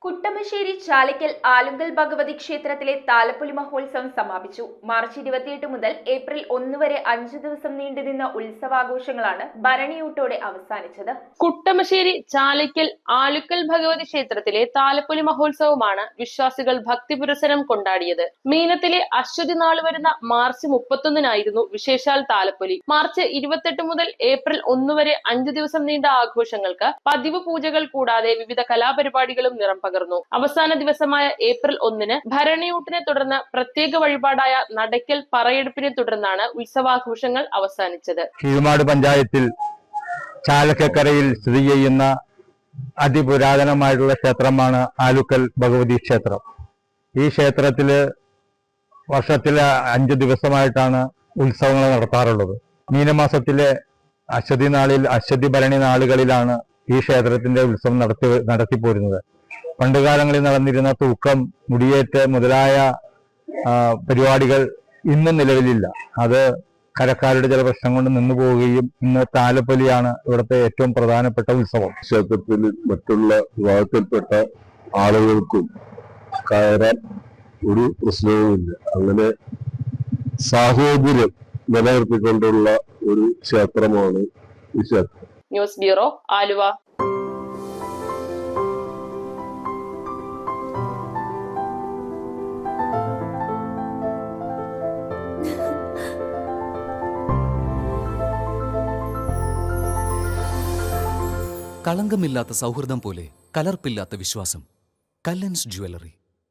കുട്ടമശ്ശേരി ചാലിക്കൽ ആലുങ്കൽ ഭഗവതി ക്ഷേത്രത്തിലെ താലപ്പൊലി മഹോത്സവം സമാപിച്ചു. മാർച്ച് 28 മുതൽ ഏപ്രിൽ 1 വരെ 5 ദിവസം നീണ്ടുനിന്ന ഉത്സവാഘോഷങ്ങളാണ് ഭരണിയൂട്ടോടെ അവസാനിച്ചത്. കുട്ടമശ്ശേരി ചാലിക്കൽ ആലുക്കൽ ഭഗവതി ക്ഷേത്രത്തിലെ താലപ്പൊലി മഹോത്സവമാണ് വിശ്വാസികൾ ഭക്തിപുരസരം കൊണ്ടാടിയത്. മീനത്തിലെ അശ്വതി നാൾ വരുന്ന മാർച്ച് 31-നായിരുന്നു വിശേഷാൽ താലപ്പൊലി. മാർച്ച് 28 മുതൽ ഏപ്രിൽ 1 വരെ 5 ദിവസം നീണ്ട ആഘോഷങ്ങൾക്ക് പതിവ് പൂജകൾ കൂടാതെ വിവിധ കലാപരിപാടികളും നിറം പകർന്നു. അവസാന ദിവസമായ ഏപ്രിൽ 1-ന് ഭരണിയൂട്ടിനെ തുടർന്ന് പ്രത്യേക വഴിപാടായ നടയ്ക്കൽ പറയെടുപ്പിനെ തുടർന്നാണ് ഉത്സവാഘോഷങ്ങൾ അവസാനിച്ചത്. കീഴ്മാട് പഞ്ചായത്തിൽ ചാലക്കക്കരയിൽ സ്ഥിതി ചെയ്യുന്ന അതിപുരാതനമായിട്ടുള്ള ക്ഷേത്രമാണ് ആലുക്കൽ ഭഗവതി ക്ഷേത്രം. ഈ ക്ഷേത്രത്തില് വർഷത്തിലെ 5 ദിവസമായിട്ടാണ് ഉത്സവങ്ങൾ നടത്താറുള്ളത്. മീനമാസത്തിലെ അശ്വതി നാളിൽ അശ്വതി ഭരണി നാളുകളിലാണ് ഈ ക്ഷേത്രത്തിന്റെ ഉത്സവം നടത്തിപ്പോരുന്നത്. പണ്ടുകാലങ്ങളിൽ നടന്നിരുന്ന തൂക്കം, മുടിയേറ്റ് മുതലായ പരിപാടികൾ ഇന്നും നിലവിലില്ല. അത് കരക്കാരുടെ ചില പ്രശ്നം കൊണ്ട് നിന്നു പോവുകയും ഇന്ന് താലപ്പൊലിയാണ് ഇവിടുത്തെ ഏറ്റവും പ്രധാനപ്പെട്ട ഉത്സവം. ക്ഷേത്രത്തിൽ മറ്റുള്ള വിഭാഗത്തിൽപ്പെട്ട ആളുകൾക്കും കയറാൻ ഒരു പ്രശ്നവുമില്ല. അങ്ങനെ സാഹോദര്യം നിലനിർത്തിക്കൊണ്ടുള്ള ഒരു ക്ഷേത്രമാണ് ഈ ക്ഷേത്രം. News bureau, Aluva. കളങ്കമില്ലാത്ത സൗഹൃദം പോലെ കലർപ്പില്ലാത്ത വിശ്വാസം. കല്ലൻസ് ജ്വല്ലറി.